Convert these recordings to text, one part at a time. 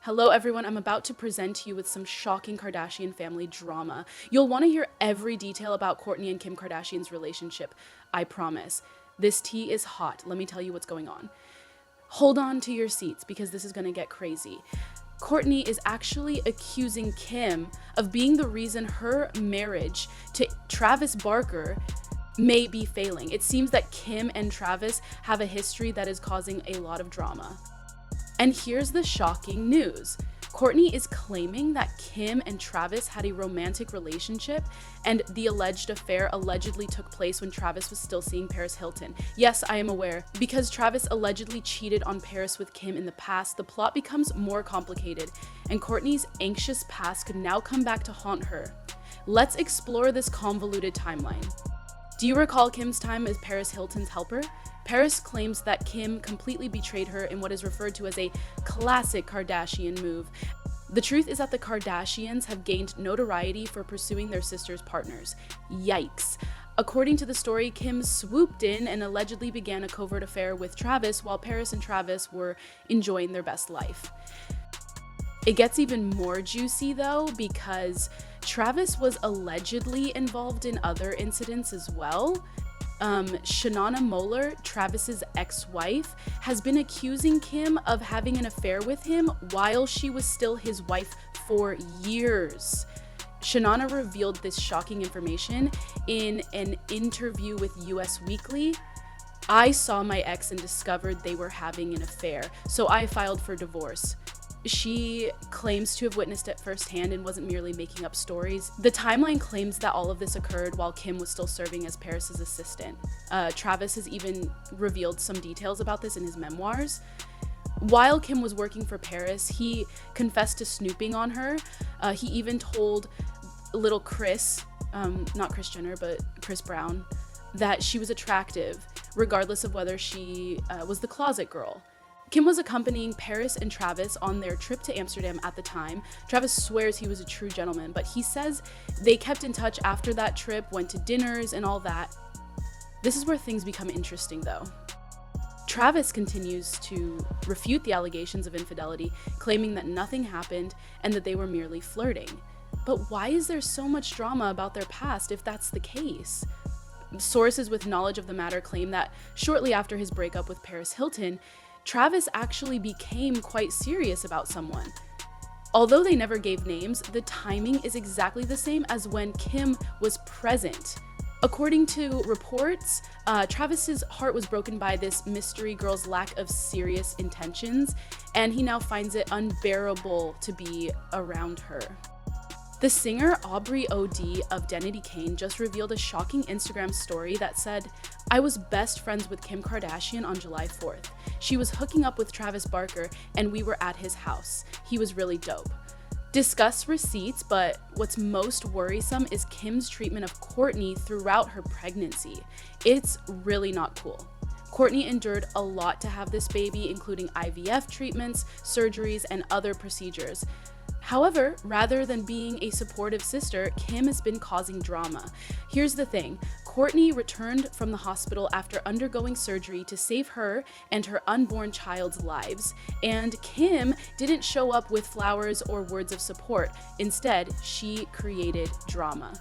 Hello everyone, I'm about to present to you with some shocking Kardashian family drama. You'll want to hear every detail about Kourtney and Kim Kardashian's relationship, I promise. This tea is hot, let me tell you what's going on. Hold on to your seats because this is going to get crazy. Kourtney is actually accusing Kim of being the reason her marriage to Travis Barker may be failing. It seems that Kim and Travis have a history that is causing a lot of drama. And here's the shocking news. Kourtney is claiming that Kim and Travis had a romantic relationship, and the alleged affair allegedly took place when Travis was still seeing Paris Hilton. Yes, I am aware. Because Travis allegedly cheated on Paris with Kim in the past, the plot becomes more complicated, and Kourtney's anxious past could now come back to haunt her. Let's explore this convoluted timeline. Do you recall Kim's time as Paris Hilton's helper? Paris claims that Kim completely betrayed her in what is referred to as a classic Kardashian move. The truth is that the Kardashians have gained notoriety for pursuing their sister's partners. Yikes. According to the story, Kim swooped in and allegedly began a covert affair with Travis while Paris and Travis were enjoying their best life. It gets even more juicy though, because Travis was allegedly involved in other incidents as well. Shanana Moeller, Travis's ex-wife, has been accusing Kim of having an affair with him while she was still his wife for years. Shanana revealed this shocking information in an interview with US Weekly. I saw my ex and discovered they were having an affair, so I filed for divorce. She claims to have witnessed it firsthand and wasn't merely making up stories. The timeline claims that all of this occurred while Kim was still serving as Paris's assistant. Travis has even revealed some details about this in his memoirs. While Kim was working for Paris, he confessed to snooping on her. He even told little Chris, not Kris Jenner, but Chris Brown, that she was attractive, regardless of whether she was the closet girl. Kim was accompanying Paris and Travis on their trip to Amsterdam at the time. Travis swears he was a true gentleman, but he says they kept in touch after that trip, went to dinners and all that. This is where things become interesting though. Travis continues to refute the allegations of infidelity, claiming that nothing happened and that they were merely flirting. But why is there so much drama about their past if that's the case? Sources with knowledge of the matter claim that shortly after his breakup with Paris Hilton, Travis actually became quite serious about someone. Although they never gave names, the timing is exactly the same as when Kim was present. According to reports, Travis's heart was broken by this mystery girl's lack of serious intentions, and he now finds it unbearable to be around her. The singer Aubrey O.D. of Dynasty just revealed a shocking Instagram story that said, "I was best friends with Kim Kardashian on July 4th. She was hooking up with Travis Barker and we were at his house. He was really dope." Discuss receipts, but what's most worrisome is Kim's treatment of Kourtney throughout her pregnancy. It's really not cool. Kourtney endured a lot to have this baby, including IVF treatments, surgeries, and other procedures. However, rather than being a supportive sister, Kim has been causing drama. Here's the thing, Kourtney returned from the hospital after undergoing surgery to save her and her unborn child's lives, and Kim didn't show up with flowers or words of support. Instead, she created drama.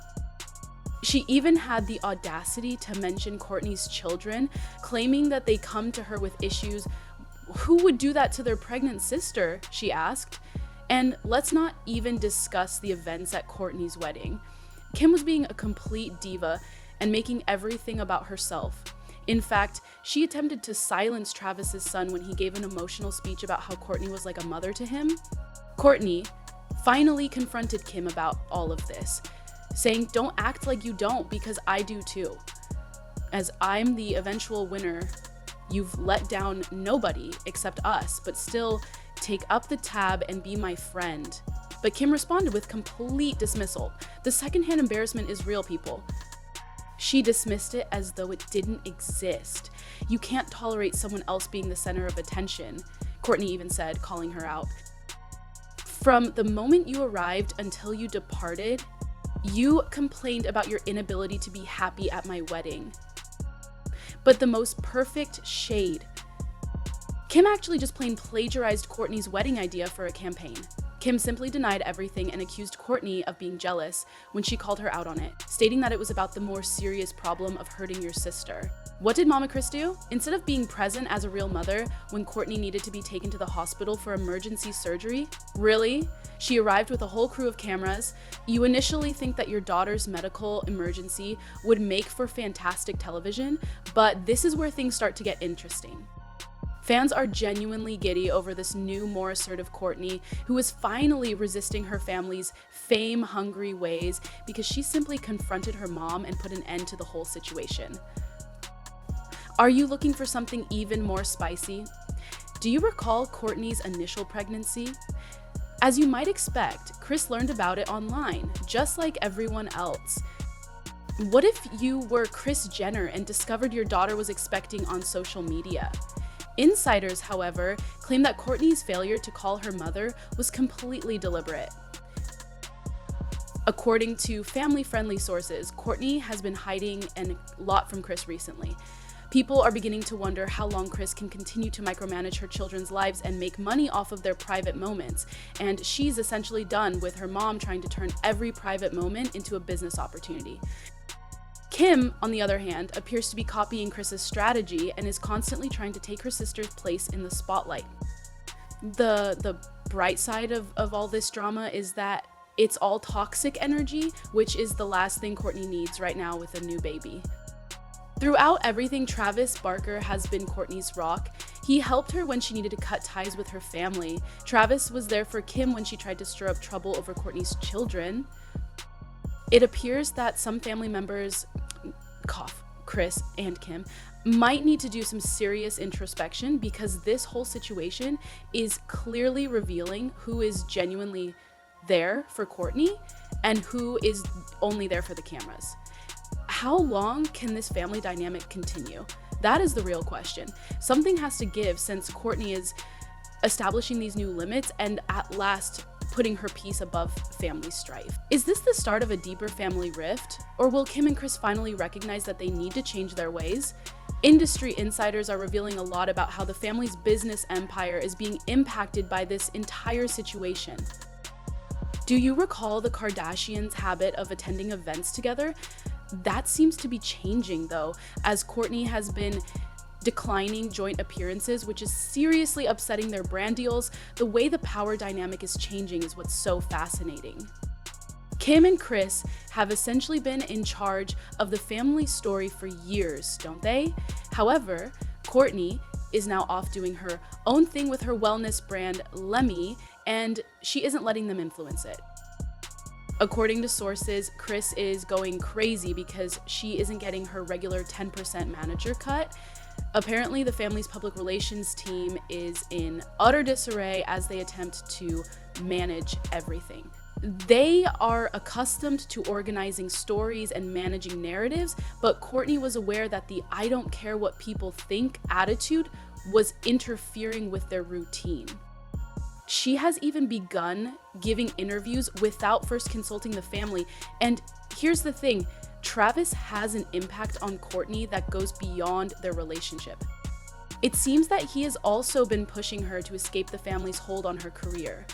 She even had the audacity to mention Kourtney's children, claiming that they come to her with issues. Who would do that to their pregnant sister? She asked. And let's not even discuss the events at Kourtney's wedding. Kim was being a complete diva and making everything about herself. In fact, she attempted to silence Travis's son when he gave an emotional speech about how Kourtney was like a mother to him. Kourtney finally confronted Kim about all of this, saying, "Don't act like you don't, because I do too. As I'm the eventual winner, you've let down nobody except us, but still take up the tab and be my friend." But Kim responded with complete dismissal. The secondhand embarrassment is real, people. She dismissed it as though it didn't exist. "You can't tolerate someone else being the center of attention," Kourtney even said, calling her out. "From the moment you arrived until you departed, you complained about your inability to be happy at my wedding. But the most perfect shade. Kim actually just plain plagiarized Kourtney's wedding idea for a campaign. Kim simply denied everything and accused Kourtney of being jealous when she called her out on it, stating that it was about the more serious problem of hurting your sister. What did Mama Kris do? Instead of being present as a real mother when Kourtney needed to be taken to the hospital for emergency surgery? Really? She arrived with a whole crew of cameras. You initially think that your daughter's medical emergency would make for fantastic television, but this is where things start to get interesting. Fans are genuinely giddy over this new, more assertive Kourtney, who is finally resisting her family's fame-hungry ways because she simply confronted her mom and put an end to the whole situation. Are you looking for something even more spicy? Do you recall Kourtney's initial pregnancy? As you might expect, Kris learned about it online, just like everyone else. What if you were Kris Jenner and discovered your daughter was expecting on social media? Insiders, however, claim that Kourtney's failure to call her mother was completely deliberate. According to family-friendly sources, Kourtney has been hiding a lot from Kris recently. People are beginning to wonder how long Kris can continue to micromanage her children's lives and make money off of their private moments, and she's essentially done with her mom trying to turn every private moment into a business opportunity. Kim, on the other hand, appears to be copying Kris's strategy and is constantly trying to take her sister's place in the spotlight. The bright side of all this drama is that it's all toxic energy, which is the last thing Kourtney needs right now with a new baby. Throughout everything, Travis Barker has been Kourtney's rock. He helped her when she needed to cut ties with her family. Travis was there for Kim when she tried to stir up trouble over Kourtney's children. It appears that some family members, Kris and Kim, might need to do some serious introspection because this whole situation is clearly revealing who is genuinely there for Kourtney and who is only there for the cameras. How long can this family dynamic continue? That is the real question. Something has to give since Kourtney is establishing these new limits and at last putting her peace above family strife. Is this the start of a deeper family rift? Or will Kim and Kris finally recognize that they need to change their ways? Industry insiders are revealing a lot about how the family's business empire is being impacted by this entire situation. Do you recall the Kardashians' habit of attending events together? That seems to be changing though, as Kourtney has been declining joint appearances, which is seriously upsetting their brand deals. The way the power dynamic is changing is what's so fascinating. Kim and Kris have essentially been in charge of the family story for years, don't they? However, Kourtney is now off doing her own thing with her wellness brand, Lemme, and she isn't letting them influence it. According to sources, Kris is going crazy because she isn't getting her regular 10% manager cut. Apparently, the family's public relations team is in utter disarray as they attempt to manage everything. They are accustomed to organizing stories and managing narratives, but Kourtney was aware that the "I don't care what people think" attitude was interfering with their routine. She has even begun giving interviews without first consulting the family. And here's the thing, Travis has an impact on Kourtney that goes beyond their relationship. It seems that he has also been pushing her to escape the family's hold on her career.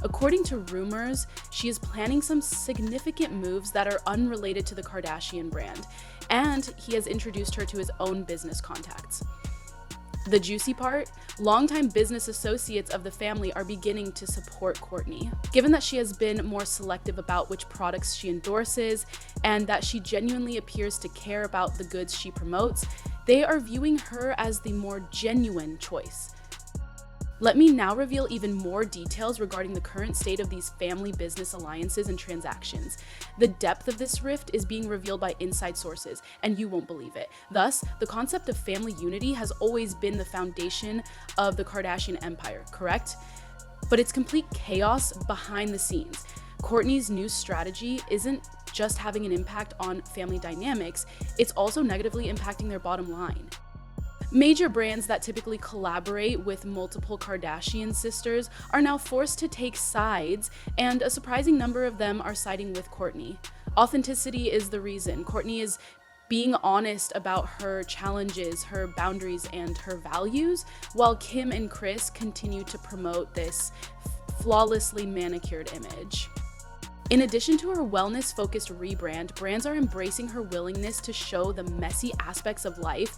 According to rumors, she is planning some significant moves that are unrelated to the Kardashian brand, and he has introduced her to his own business contacts. The juicy part? Longtime business associates of the family are beginning to support Kourtney. Given that she has been more selective about which products she endorses and that she genuinely appears to care about the goods she promotes, they are viewing her as the more genuine choice. Let me now reveal even more details regarding the current state of these family business alliances and transactions. The depth of this rift is being revealed by inside sources, and you won't believe it. Thus, the concept of family unity has always been the foundation of the Kardashian empire, correct? But it's complete chaos behind the scenes. Kourtney's new strategy isn't just having an impact on family dynamics, it's also negatively impacting their bottom line. Major brands that typically collaborate with multiple Kardashian sisters are now forced to take sides, and a surprising number of them are siding with Kourtney. Authenticity is the reason. Kourtney is being honest about her challenges, her boundaries, and her values, while Kim and Kris continue to promote this flawlessly manicured image. In addition to her wellness-focused rebrand, brands are embracing her willingness to show the messy aspects of life.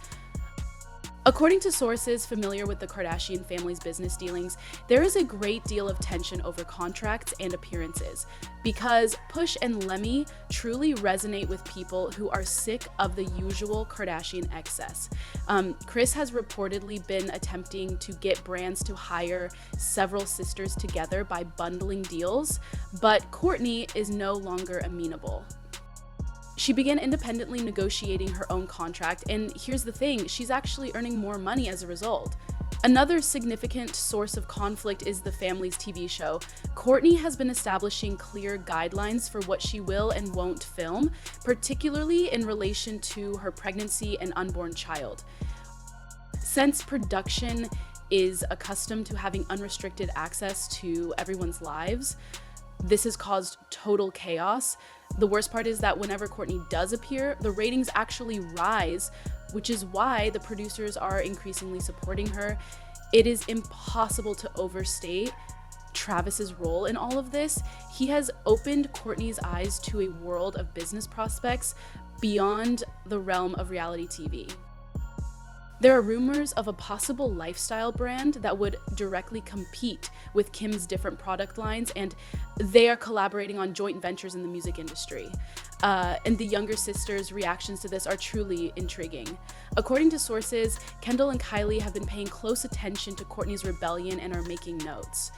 According to sources familiar with the Kardashian family's business dealings, there is a great deal of tension over contracts and appearances, because Push and Lemmy truly resonate with people who are sick of the usual Kardashian excess. Kris has reportedly been attempting to get brands to hire several sisters together by bundling deals, but Kourtney is no longer amenable. She began independently negotiating her own contract, and here's the thing, she's actually earning more money as a result. Another significant source of conflict is the family's TV show. Kourtney has been establishing clear guidelines for what she will and won't film, particularly in relation to her pregnancy and unborn child. Since production is accustomed to having unrestricted access to everyone's lives, this has caused total chaos. The worst part is that whenever Kourtney does appear, the ratings actually rise, which is why the producers are increasingly supporting her. It is impossible to overstate Travis's role in all of this. He has opened Kourtney's eyes to a world of business prospects beyond the realm of reality TV. There are rumors of a possible lifestyle brand that would directly compete with Kim's different product lines, and they are collaborating on joint ventures in the music industry. And the younger sisters' reactions to this are truly intriguing. According to sources, Kendall and Kylie have been paying close attention to Kourtney's rebellion and are making notes.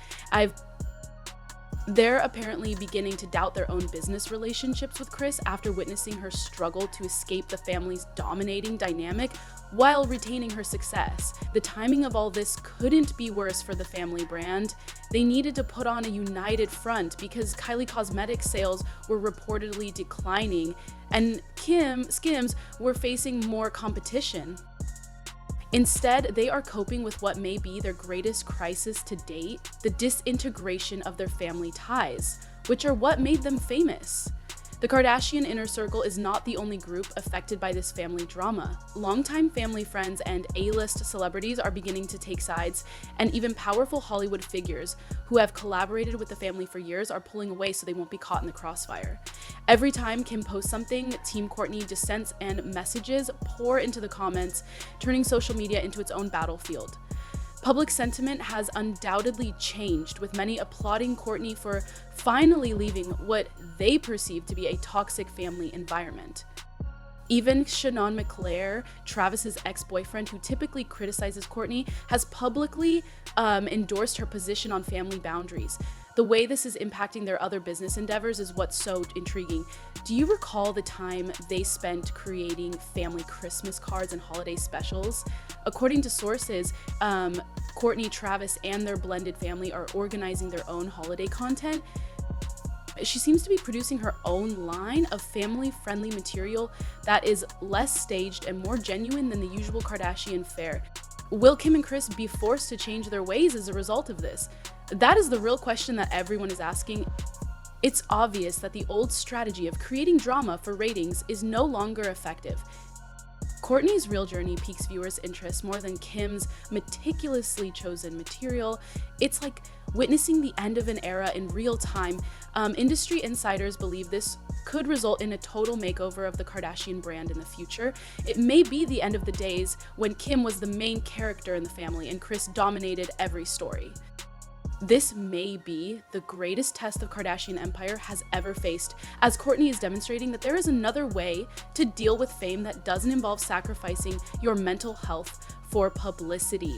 They're apparently beginning to doubt their own business relationships with Kris after witnessing her struggle to escape the family's dominating dynamic while retaining her success. The timing of all this couldn't be worse for the family brand. They needed to put on a united front because Kylie Cosmetics sales were reportedly declining and Skims were facing more competition. Instead, they are coping with what may be their greatest crisis to date, the disintegration of their family ties, which are what made them famous. The Kardashian inner circle is not the only group affected by this family drama. Longtime family friends and A-list celebrities are beginning to take sides, and even powerful Hollywood figures who have collaborated with the family for years are pulling away so they won't be caught in the crossfire. Every time Kim posts something, Team Kourtney dissents and messages pour into the comments, turning social media into its own battlefield. Public sentiment has undoubtedly changed, with many applauding Kourtney for finally leaving what they perceive to be a toxic family environment. Even Shannon McClare, Travis's ex-boyfriend who typically criticizes Kourtney, has publicly endorsed her position on family boundaries. The way this is impacting their other business endeavors is what's so intriguing. Do you recall the time they spent creating family Christmas cards and holiday specials? According to sources, Kourtney, Travis, and their blended family are organizing their own holiday content. She seems to be producing her own line of family-friendly material that is less staged and more genuine than the usual Kardashian fare. Will Kim and Kris be forced to change their ways as a result of this? That is the real question that everyone is asking. It's obvious that the old strategy of creating drama for ratings is no longer effective. Kourtney's real journey piques viewers' interest more than Kim's meticulously chosen material. It's like witnessing the end of an era in real time. Industry insiders believe this could result in a total makeover of the Kardashian brand in the future. It may be the end of the days when Kim was the main character in the family and Kris dominated every story. This may be the greatest test the Kardashian empire has ever faced, as Kourtney is demonstrating that there is another way to deal with fame that doesn't involve sacrificing your mental health for publicity.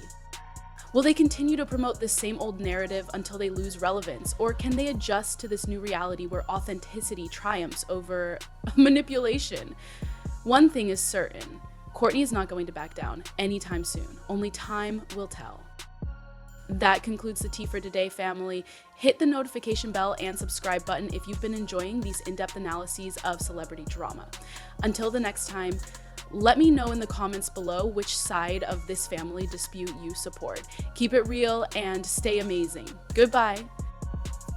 Will they continue to promote this same old narrative until they lose relevance, or can they adjust to this new reality where authenticity triumphs over manipulation? One thing is certain, Kourtney is not going to back down anytime soon. Only time will tell. That concludes the tea for today, family. Hit the notification bell and subscribe button if you've been enjoying these in-depth analyses of celebrity drama. Until the next time, let me know in the comments below which side of this family dispute you support. Keep it real and stay amazing. Goodbye.